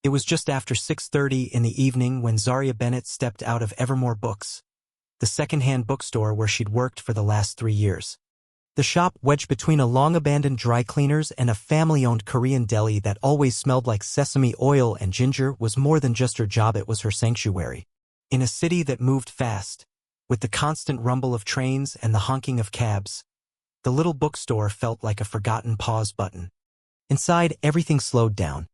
It was just after 6:30 in the evening when Zaria Bennett stepped out of Evermore Books, the second-hand bookstore where she'd worked for the last 3 years. The shop, wedged between a long-abandoned dry cleaners and a family-owned Korean deli that always smelled like sesame oil and ginger, was more than just her job, it was her sanctuary. In a city that moved fast, with the constant rumble of trains and the honking of cabs, the little bookstore felt like a forgotten pause button. Inside, everything slowed down.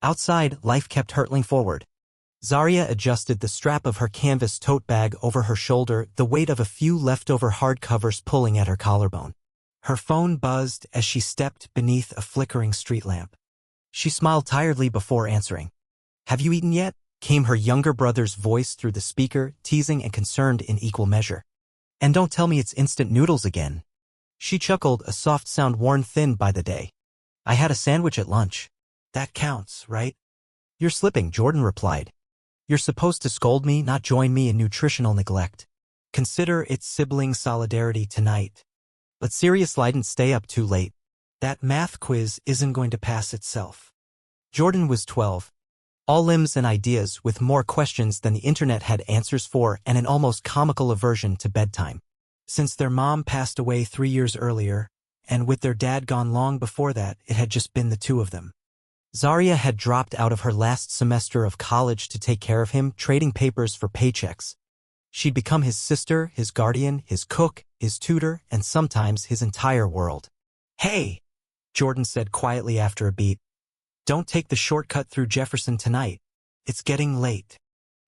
Outside, life kept hurtling forward. Zaria adjusted the strap of her canvas tote bag over her shoulder, the weight of a few leftover hardcovers pulling at her collarbone. Her phone buzzed as she stepped beneath a flickering street lamp. She smiled tiredly before answering. "Have you eaten yet?" came her younger brother's voice through the speaker, teasing and concerned in equal measure. "And don't tell me it's instant noodles again." She chuckled, a soft sound worn thin by the day. "I had a sandwich at lunch." "That counts, right?" "You're slipping," Jordan replied. "You're supposed to scold me, not join me in nutritional neglect. Consider it sibling solidarity tonight. But serious, didn't stay up too late. That math quiz isn't going to pass itself." Jordan was 12. All limbs and ideas, with more questions than the internet had answers for, and an almost comical aversion to bedtime. Since their mom passed away 3 years earlier, and with their dad gone long before that, it had just been the two of them. Zaria had dropped out of her last semester of college to take care of him, trading papers for paychecks. She'd become his sister, his guardian, his cook, his tutor, and sometimes his entire world. "Hey," Jordan said quietly after a beat. "Don't take the shortcut through Jefferson tonight. It's getting late."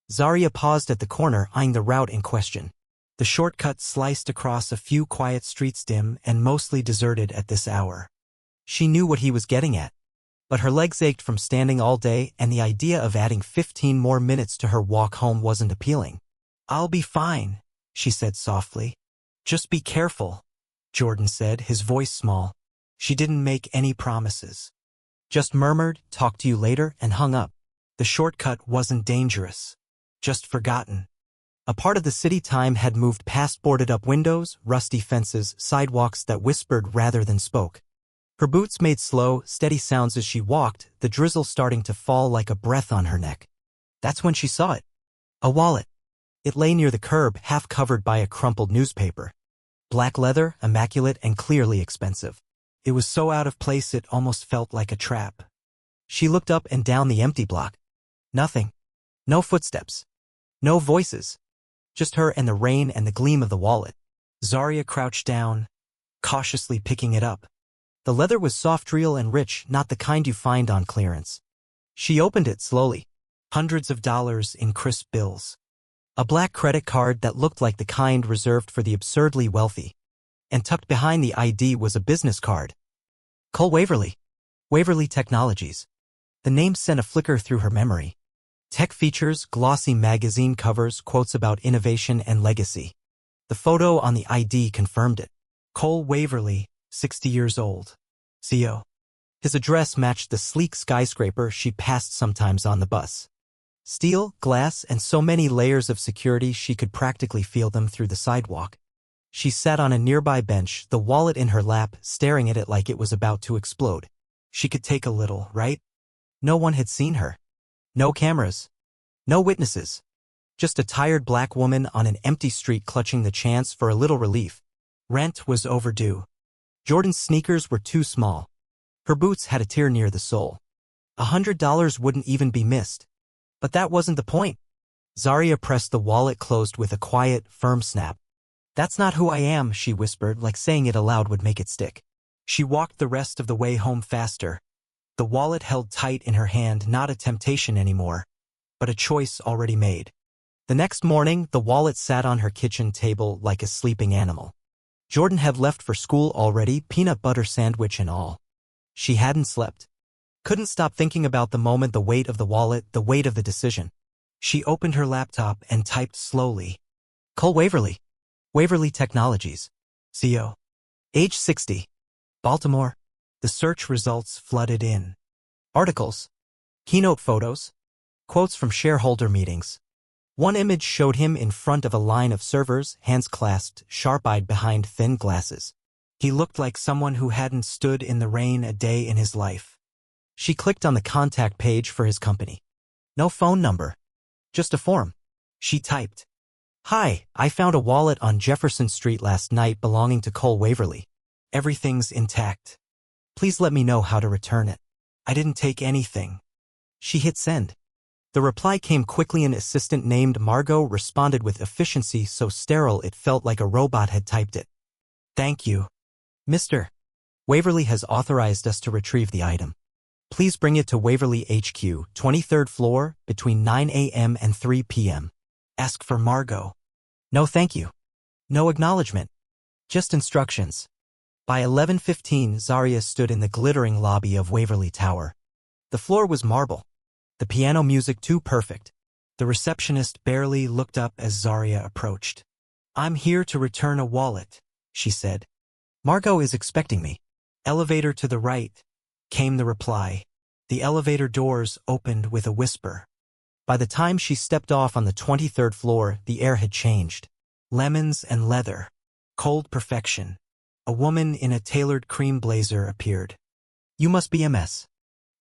Zaria paused at the corner, eyeing the route in question. The shortcut sliced across a few quiet streets, dim and mostly deserted at this hour. She knew what he was getting at. But her legs ached from standing all day, and the idea of adding 15 more minutes to her walk home wasn't appealing. "I'll be fine," she said softly. "Just be careful," Jordan said, his voice small. She didn't make any promises. Just murmured, "Talk to you later," and hung up. The shortcut wasn't dangerous. Just forgotten. A part of the city time had moved past boarded-up windows, rusty fences, sidewalks that whispered rather than spoke. Her boots made slow, steady sounds as she walked, the drizzle starting to fall like a breath on her neck. That's when she saw it. A wallet. It lay near the curb, half covered by a crumpled newspaper. Black leather, immaculate and clearly expensive. It was so out of place it almost felt like a trap. She looked up and down the empty block. Nothing. No footsteps. No voices. Just her and the rain and the gleam of the wallet. Zaria crouched down, cautiously picking it up. The leather was soft, real and rich, not the kind you find on clearance. She opened it slowly. Hundreds of dollars in crisp bills. A black credit card that looked like the kind reserved for the absurdly wealthy. And tucked behind the ID was a business card. Cole Waverly. Waverly Technologies. The name sent a flicker through her memory. Tech features, glossy magazine covers, quotes about innovation and legacy. The photo on the ID confirmed it. Cole Waverly, 60 years old. CO. His address matched the sleek skyscraper she passed sometimes on the bus. Steel, glass, and so many layers of security she could practically feel them through the sidewalk. She sat on a nearby bench, the wallet in her lap, staring at it like it was about to explode. She could take a little, right? No one had seen her. No cameras. No witnesses. Just a tired black woman on an empty street clutching the chance for a little relief. Rent was overdue. Jordan's sneakers were too small. Her boots had a tear near the sole. $100 wouldn't even be missed. But that wasn't the point. Zaria pressed the wallet closed with a quiet, firm snap. "That's not who I am," she whispered, like saying it aloud would make it stick. She walked the rest of the way home faster. The wallet held tight in her hand, not a temptation anymore, but a choice already made. The next morning, the wallet sat on her kitchen table like a sleeping animal. Jordan had left for school already, peanut butter sandwich and all. She hadn't slept. Couldn't stop thinking about the moment, the weight of the wallet, the weight of the decision. She opened her laptop and typed slowly. Cole Waverly. Waverly Technologies. CO. Age 60. Baltimore. The search results flooded in. Articles. Keynote photos. Quotes from shareholder meetings. One image showed him in front of a line of servers, hands clasped, sharp-eyed behind thin glasses. He looked like someone who hadn't stood in the rain a day in his life. She clicked on the contact page for his company. No phone number. Just a form. She typed, "Hi, I found a wallet on Jefferson Street last night belonging to Cole Waverly. Everything's intact. Please let me know how to return it. I didn't take anything." She hit send. The reply came quickly. An assistant named Margot responded with efficiency so sterile it felt like a robot had typed it. "Thank you. Mr. Waverly has authorized us to retrieve the item. Please bring it to Waverly HQ, 23rd floor, between 9 a.m. and 3 p.m. Ask for Margot." No thank you. No acknowledgement. Just instructions. By 11:15, Zarya stood in the glittering lobby of Waverly Tower. The floor was marble. The piano music too perfect. The receptionist barely looked up as Zarya approached. "I'm here to return a wallet," she said. "Margot is expecting me." "Elevator to the right," came the reply. The elevator doors opened with a whisper. By the time she stepped off on the 23rd floor, the air had changed. Lemons and leather. Cold perfection. A woman in a tailored cream blazer appeared. "You must be Ms.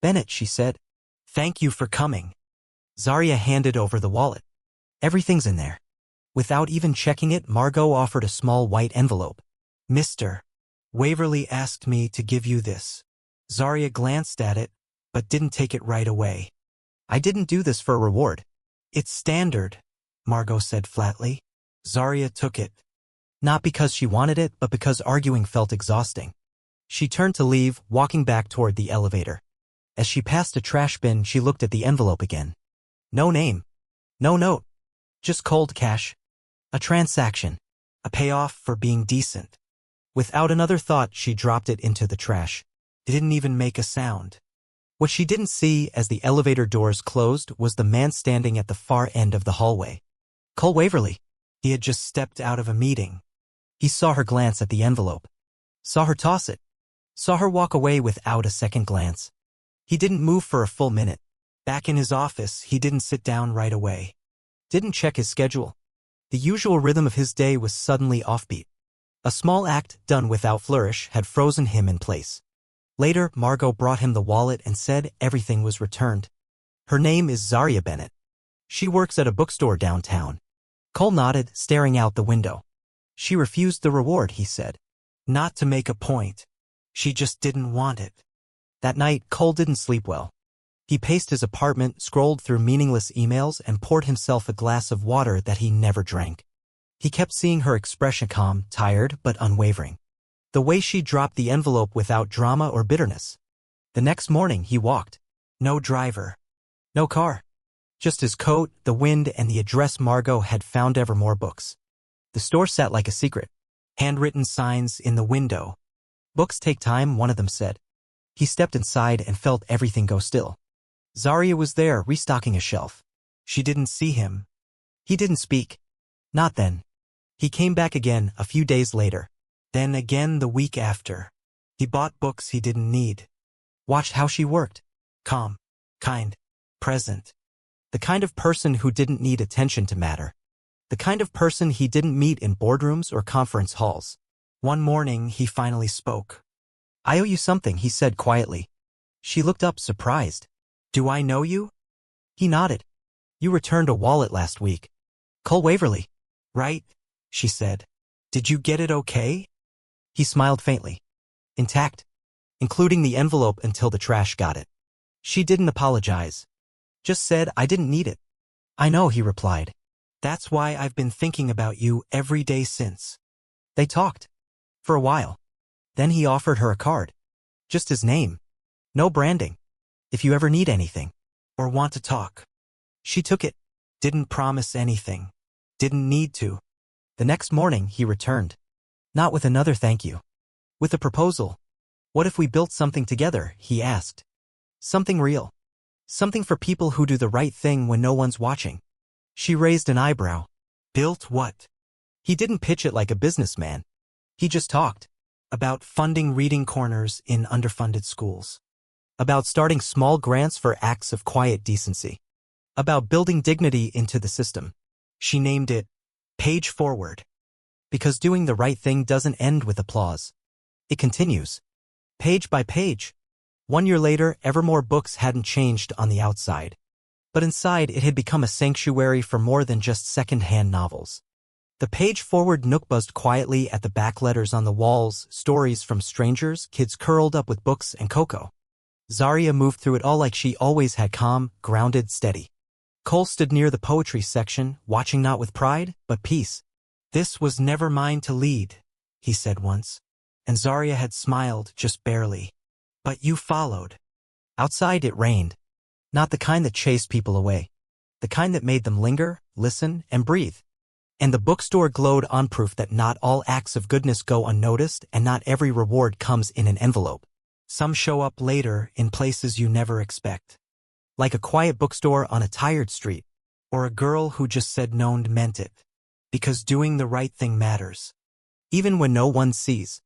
Bennett," she said. "Thank you for coming." Zarya handed over the wallet. "Everything's in there." Without even checking it, Margot offered a small white envelope. "Mr. Waverly asked me to give you this." Zarya glanced at it, but didn't take it right away. "I didn't do this for a reward." "It's standard," Margot said flatly. Zarya took it. Not because she wanted it, but because arguing felt exhausting. She turned to leave, walking back toward the elevator. As she passed a trash bin, she looked at the envelope again. No name. No note. Just cold cash. A transaction. A payoff for being decent. Without another thought, she dropped it into the trash. It didn't even make a sound. What she didn't see as the elevator doors closed was the man standing at the far end of the hallway. Cole Waverly. He had just stepped out of a meeting. He saw her glance at the envelope. Saw her toss it. Saw her walk away without a second glance. He didn't move for a full minute. Back in his office, he didn't sit down right away. Didn't check his schedule. The usual rhythm of his day was suddenly offbeat. A small act done without flourish had frozen him in place. Later, Margot brought him the wallet and said everything was returned. Her name is Zarya Bennett. She works at a bookstore downtown. Cole nodded, staring out the window. She refused the reward, he said. Not to make a point. She just didn't want it. That night, Cole didn't sleep well. He paced his apartment, scrolled through meaningless emails, and poured himself a glass of water that he never drank. He kept seeing her expression, calm, tired, but unwavering. The way she dropped the envelope without drama or bitterness. The next morning, he walked. No driver. No car. Just his coat, the wind, and the address Margot had found. Evermore books. The store sat like a secret. Handwritten signs in the window. Books take time, one of them said. He stepped inside and felt everything go still. Zarya was there, restocking a shelf. She didn't see him. He didn't speak. Not then. He came back again a few days later. Then again the week after. He bought books he didn't need. Watched how she worked. Calm. Kind. Present. The kind of person who didn't need attention to matter. The kind of person he didn't meet in boardrooms or conference halls. One morning, he finally spoke. I owe you something, he said quietly. She looked up, surprised. Do I know you? He nodded. You returned a wallet last week. Cole Waverly. Right, she said. Did you get it okay? He smiled faintly. Intact. Including the envelope until the trash got it. She didn't apologize. Just said I didn't need it. I know, he replied. That's why I've been thinking about you every day since. They talked. For a while. Then he offered her a card. Just his name. No branding. If you ever need anything. Or want to talk. She took it. Didn't promise anything. Didn't need to. The next morning, he returned. Not with another thank you. With a proposal. What if we built something together, he asked. Something real. Something for people who do the right thing when no one's watching. She raised an eyebrow. Built what? He didn't pitch it like a businessman. He just talked. About funding reading corners in underfunded schools. About starting small grants for acts of quiet decency. About building dignity into the system. She named it Page Forward. Because doing the right thing doesn't end with applause. It continues. Page by page. 1 year later, Evermore Books hadn't changed on the outside. But inside, it had become a sanctuary for more than just second-hand novels. The page-forward nook buzzed quietly at the back letters on the walls, stories from strangers, kids curled up with books and cocoa. Zarya moved through it all like she always had, calm, grounded, steady. Cole stood near the poetry section, watching not with pride, but peace. "This was never mine to lead," he said once. And Zarya had smiled, just barely. "But you followed." Outside it rained. Not the kind that chased people away. The kind that made them linger, listen, and breathe. And the bookstore glowed on, proof that not all acts of goodness go unnoticed and not every reward comes in an envelope. Some show up later in places you never expect. Like a quiet bookstore on a tired street, or a girl who just said no and meant it. Because doing the right thing matters. Even when no one sees.